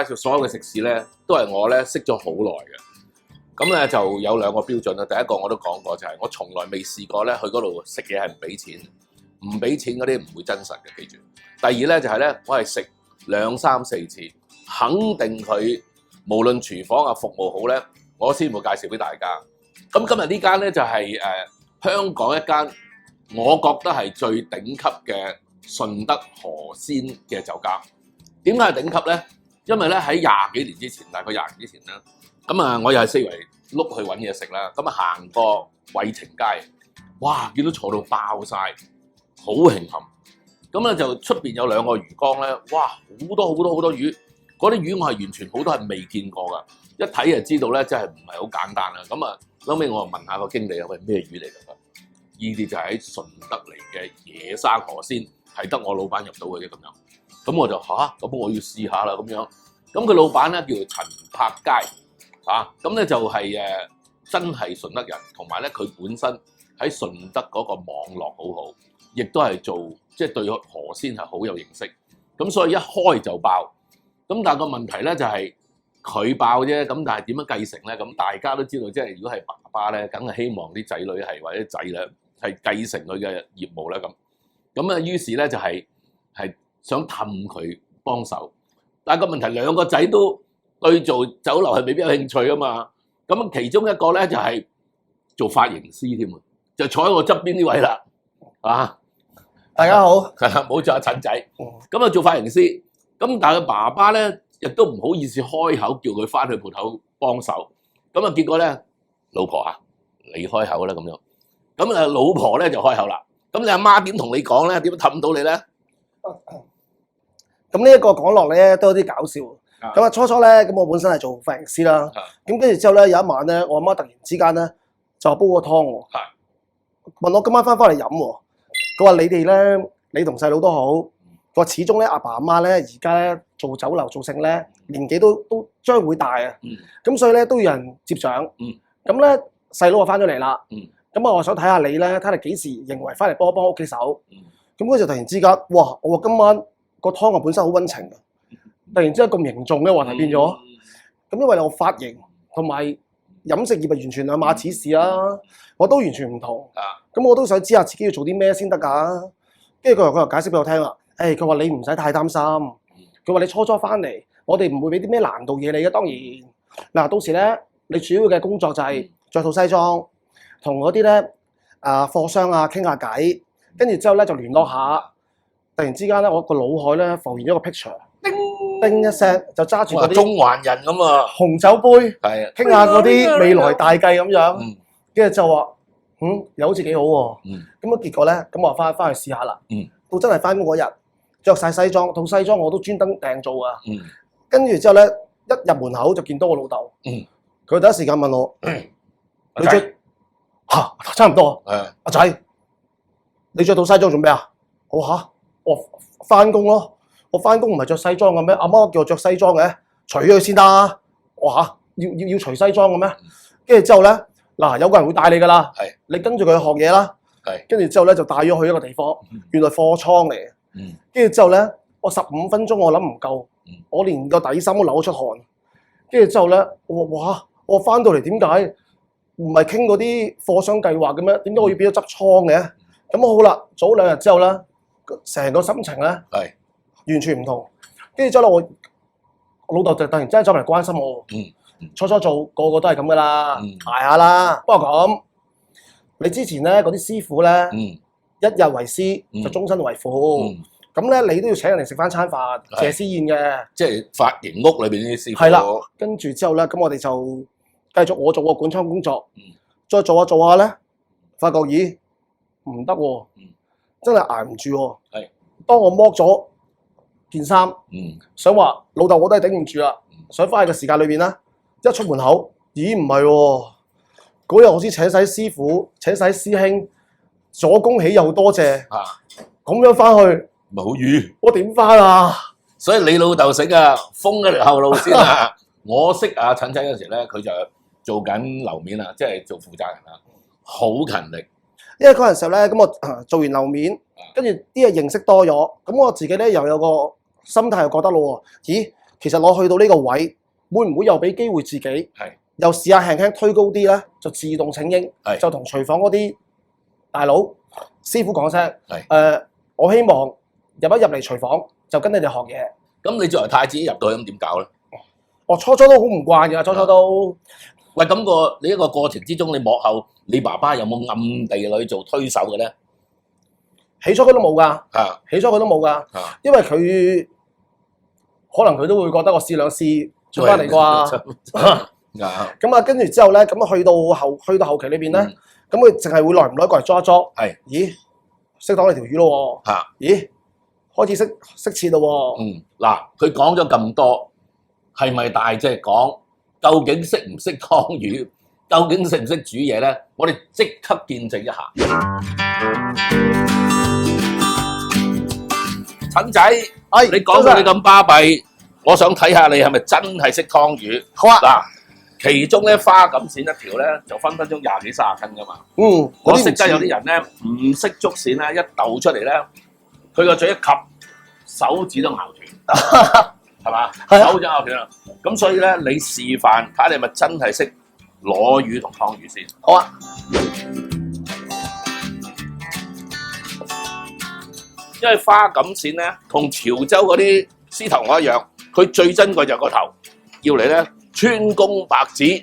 介紹所有嘅食肆咧，都係我咧識咗好耐嘅。咁咧就有兩個標準啦。第一個我都講過，就係我從來未試過咧去嗰度食嘢係唔俾錢，唔俾錢嗰啲唔會真實嘅，記住。第二咧就係咧，我係食2、3、4次，肯定佢無論廚房啊服務好咧，我先會介紹俾大家。咁今日呢間咧就係香港一間我覺得係最頂級嘅順德河鮮嘅酒家。點解係頂級咧？因為咧喺20幾年之前，大概20年之前啦，咁啊我又係四圍碌去揾嘢食啦，咁啊行過惠澄街，哇！見到坐到爆晒，好興冚。咁咧就出邊有2個魚缸咧，哇！好多魚，嗰啲魚我係完全好多係未見過噶，一睇就知道咧，真係唔係好簡單啦。咁啊，後尾我就問下個經理啊，喂，咩魚嚟㗎？呢啲就係喺順德嚟嘅野生河鮮，係得我老闆入到嘅啫咁樣。咁我就咁我要試下啦咁樣。咁佢老闆咧叫做陳柏佳，咁咧就係真係順德人，同埋咧佢本身喺順德嗰個網絡好好，亦都係做即係對河鮮係好有認識。咁所以一開就爆。咁但係個問題咧就係佢爆啫。咁但係點樣繼承咧？咁大家都知道，即係如果係爸爸咧，梗係希望啲仔女係或者仔咧係繼承佢嘅業務啦咁。咁啊於是咧就係想氹佢幫手。但係個問題2個仔都對做酒樓係未必有興趣啊嘛。咁其中一個咧就係做髮型師添啊，就坐喺我側邊呢位啦。大家好，冇錯，阿陳仔。咁啊做髮型師，咁但係佢爸爸咧亦都唔好意思開口叫佢翻去鋪頭幫手。咁啊結果咧，老婆你開口啦咁樣。咁啊老婆咧就開口啦。咁你阿媽點同你講咧？點樣氹到你咧？咁呢一個講落咧都有啲搞笑。咁啊初初咧，咁我本身係做髮型師啦。咁跟住之後咧，有一晚咧，我阿媽突然之間咧就煲個湯喎，問我今晚翻嚟飲喎。佢話你哋咧，你同細佬都好。佢話始終咧，阿爸阿媽咧而家咧做酒樓做成咧，年紀都將會大啊。咁所以咧都有人接掌。咁咧細佬就翻咗嚟啦。咁我想睇下你咧，睇你幾時認為翻嚟幫屋企手。咁佢就突然之間，哇！我話今晚個湯啊本身好溫情嘅，突然之間咁凝重嘅話題變咗。咁因為我髮型同埋飲食業係完全兩碼子事啊，我都完全唔同。咁我都想知下自己要做啲咩先得㗎。跟住佢又解釋俾我聽啦。佢話你唔使太擔心。佢話你初翻嚟，我哋唔會俾啲咩難度嘢你嘅。當然嗱，到時咧你主要嘅工作就係着套西裝，同嗰啲咧貨商啊傾下偈，跟住之後咧就聯絡下。突然之間咧，我個腦海咧浮現咗個 picture， 叮一聲就揸住嗰啲中環人咁啊，紅酒杯，傾下嗰啲未來大計咁樣。跟住就話又好似幾好喎。咁啊結果咧，咁我翻去試下啦。到真係翻工嗰日，着晒西裝，套西裝我都專登訂做啊。跟住之後咧，一入門口就見到我老豆。佢第一時間問我：你着差唔多。阿仔，你着套西裝做咩啊？我翻工咯。我翻工唔係着西裝嘅咩？阿媽叫我着西裝嘅，除咗佢先得。我要除西裝嘅咩？跟住之後咧，有個人會帶你㗎啦。你跟住佢去學嘢啦。跟住之後咧就帶咗去一個地方，原來貨倉嚟嘅。跟住之後咧，我15分鐘我諗唔夠，我連個底衫都流出汗。跟住之後咧，我翻到嚟點解唔係傾嗰啲貨商計劃嘅咩？點解我要變咗執倉嘅？咁好啦，早2日之後咧，成個心情咧完全唔同。跟住之後咧，我老豆就突然之間走嚟關心我。初做個個都係咁噶啦，捱下啦。不過咁，你之前咧嗰啲師傅咧，一日為師就終身為父。咁咧你都要請人嚟食翻餐飯，謝師宴嘅。即係髮型屋裏邊啲師傅。係啦，跟住之後咧，咁我哋就繼續我做個管倉工作，再做下咧，發覺咦唔得喎，真係捱唔住喎。當我剝咗件衫，想話老豆我都係頂唔住啦，想翻去嘅時間裏邊咧，一出門口，咦唔係喎，嗰日我先請晒師傅，請晒師兄，左恭喜右多謝，咁樣翻去咪好瘀，我點翻啊？所以你老豆識啊，封咗條後路先啊。我識阿陳仔嗰時咧，佢就做緊樓面啊，即係做負責人啊，好勤力。因為嗰陣時候咧，咁我做完樓面，跟住啲嘢認識多咗，咁我自己咧又有個心態又覺得咯喎，咦其實我去到呢個位，會唔會又俾機會自己？係又試下輕輕推高啲咧，就自動請纓，就同廚房嗰啲大佬師傅講聲，我希望入一入嚟廚房就跟你哋學嘢。咁你作為太子入到去咁點搞咧？我初初都好唔慣㗎，初初都。喂，咁你一個過程之中，你幕後你爸爸有冇暗地裏做推手嘅咧？起初佢都冇㗎，起初佢都冇㗎，因為佢可能佢都會覺得我試兩試出翻嚟啩。咁啊，跟住之後咧，咁去到後期裏邊咧，咁佢淨係會耐唔耐過嚟捉一捉。咦，識擋你條魚咯喎！咦，開始識切咯喎！嗱，佢講咗咁多，係咪大隻講？究竟識唔識劏魚？究竟識唔識煮嘢咧？我哋即刻見證一下。陳仔，你講到你咁巴閉，我想睇下你係咪真係識劏魚？好啊！嗱，其中咧花錦鱔一條咧就分分鐘20幾30斤噶嘛。我識得有啲人咧唔識捉鱔咧，一竇出嚟咧，佢個嘴一吸，手指都咬斷。係嘛？手掌咬斷啦，咁所以咧，你示範睇下你係咪真係識攞魚同劏魚先？好啊！因為花錦鱔咧，同潮州嗰啲獅頭鱷一樣，佢最珍貴就係個頭，要嚟咧穿公白紙。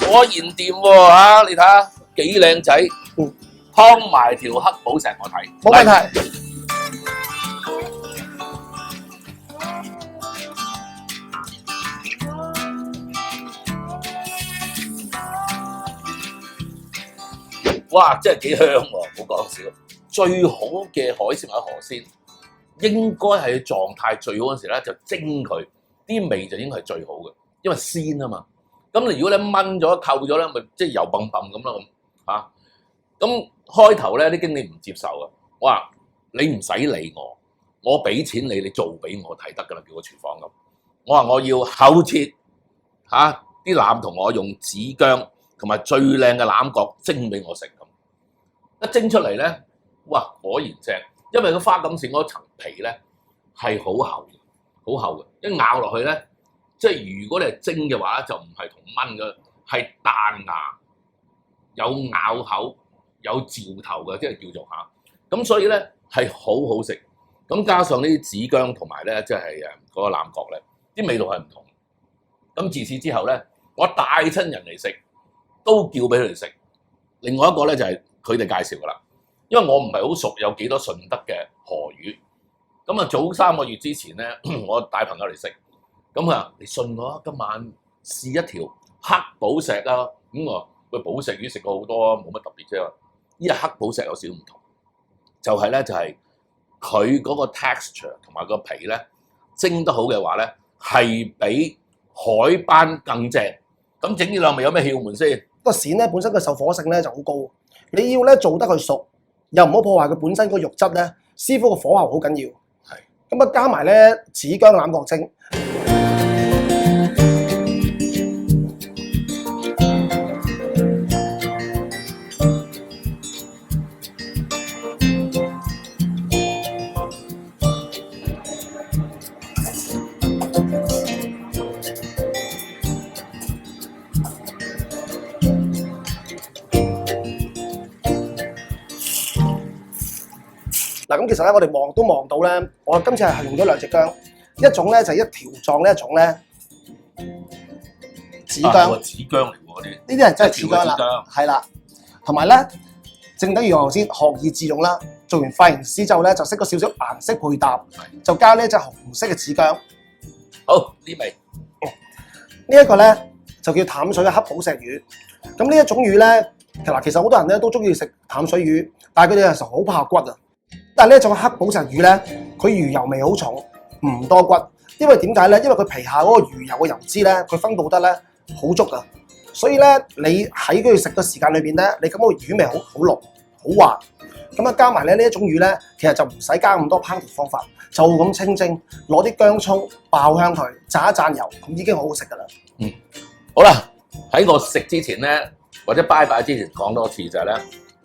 果然掂喎嚇，你睇下幾靚仔，劏埋條黑寶石我睇，冇問題。哇，真係幾香喎！唔好講笑，最好嘅海鮮或者河鮮，應該係狀態最好嗰陣時咧，就蒸佢，啲味就應該係最好嘅，因為鮮啊嘛。咁你如果你炆咗、扣咗咧，咪即係油泵泵咁咯咁嚇。咁開頭咧啲經理唔接受啊，我話你唔使理我，我俾錢你，你做俾我睇得㗎啦，叫個廚房咁。我話我要厚切嚇，啲腩同我用紫薑同埋最靚嘅腩角蒸俾我食咁。一蒸出嚟咧，哇果然正，因為個花錦鱔嗰層皮咧係好厚嘅，好厚嘅，一咬落去咧。即係如果你係蒸嘅話咧，就唔係同炆嘅，係彈牙，有咬口，有嚼頭嘅，即係叫做嚇。咁所以咧係好好食。咁加上呢啲紫薑同埋咧，即係嗰個腩角咧，啲味道係唔同。咁自此之後咧，我帶親人嚟食，都叫俾佢哋食。另外一個咧就係佢哋介紹噶啦，因為我唔係好熟有幾多順德嘅河魚。咁啊早3個月之前咧，我帶朋友嚟食。咁啊，你信我啊！今晚試一條黑寶石啊！咁我喂寶石魚食過好多啊，冇乜特別啫。呢個黑寶石有少少唔同，就係咧就係佢嗰個 texture 同埋個皮咧蒸得好嘅話咧，係比海斑更正。咁整呢兩味有咩竅門先？個鱔咧本身個受火性咧就好高，你要咧做得佢熟，又唔好破壞佢本身個肉質咧。師傅個火候好緊要。係。咁啊加埋咧紫薑腩角蒸。嗱咁其實咧，我哋望都望到咧，我今次係用咗2隻薑，一種咧就係一條狀呢一種咧紫薑，紫薑嚟喎呢啲係真係紫薑啦，係啦，同埋咧，正等於我頭先學以致用啦。做完髮型師之後咧，就識咗少少顏色配搭，就加呢隻紅色嘅紫薑。好呢味，呢一個咧就叫淡水嘅黑寶石魚。咁呢一種魚咧，其實好多人咧都中意食淡水魚，但係佢哋有時候好怕骨啊。但係呢一種黑寶石魚咧，佢魚油味好重，唔多骨。因為點解咧？因為佢皮下嗰個魚油嘅油脂咧，佢分佈得咧好足啊。所以咧，你喺佢食嘅時間裏邊咧，你感覺魚味好濃，好滑。咁啊加埋咧呢一種魚咧，其實就唔使加咁多烹調方法，就咁清蒸，攞啲薑葱爆香佢，炸一炸油，咁已經好好食噶啦。好啦，喺我食之前咧，或者拜拜之前講多次就係咧，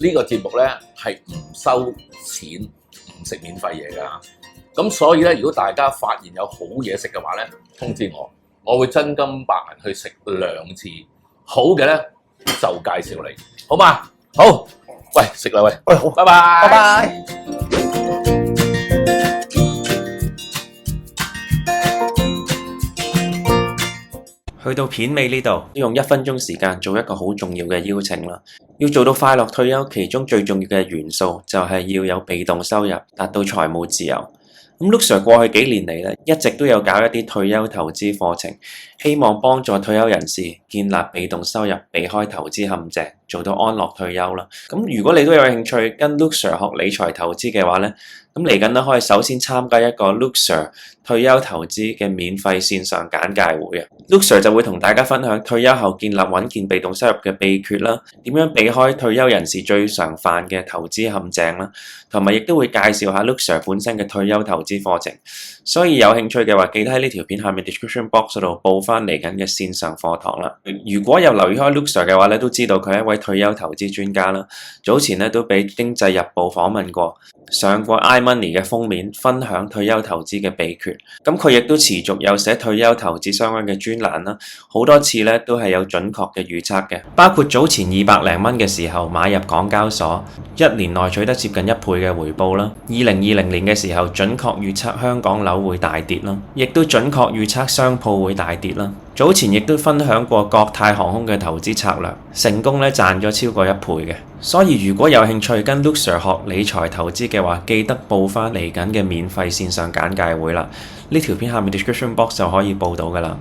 呢個節目咧係唔收錢，唔食免費嘢噶。咁所以咧，如果大家發現有好嘢食嘅話咧，通知我會真金白銀去食2次。好嘅咧就介紹你，好嘛？好，喂，食啦喂，喂好，拜拜，拜拜。去到片尾呢度，用1分鐘時間做一個好重要嘅邀請啦。要做到快樂退休，其中最重要嘅元素就係要有被動收入，達到財務自由。咁 Luke Sir 過去幾年嚟咧，一直都有搞一啲退休投資課程，希望幫助退休人士建立被動收入，避開投資陷阱，做到安樂退休啦。咁如果你都有興趣跟 Luke Sir 學理財投資嘅話咧，咁嚟緊咧可以首先參加一個 Luke Sir 退休投資嘅免費線上簡介會啊。Luke Sir 就會同大家分享退休後建立穩健被動收入嘅秘訣啦，點樣避開退休人士最常犯嘅投資陷阱啦，同埋亦都會介紹下 Luke Sir 本身嘅退休投資課程。所以有興趣嘅話，記得喺呢條片下面 description box 度報翻嚟緊嘅線上課堂啦。如果有留意開 Luke Sir 嘅話咧，都知道佢係一位退休投資專家啦。早前咧都俾經濟日報訪問過，上過 iMoney 嘅封面，分享退休投資嘅秘訣。咁佢亦都持續有寫退休投資相關嘅專欄啦，好多次咧都係有準確嘅預測嘅，包括早前200零蚊嘅時候買入港交所，1年內取得接近1倍嘅回報啦。2020年嘅時候準確預測香港樓會大跌啦，亦都準確預測商鋪會大跌啦。早前亦都分享過國泰航空嘅投資策略，成功咧賺咗超過1倍嘅。所以如果有興趣跟 Luke Sir 學理財投資嘅話，記得報翻嚟緊嘅免費線上簡介會啦。呢條片下面 description box 就可以報到噶啦。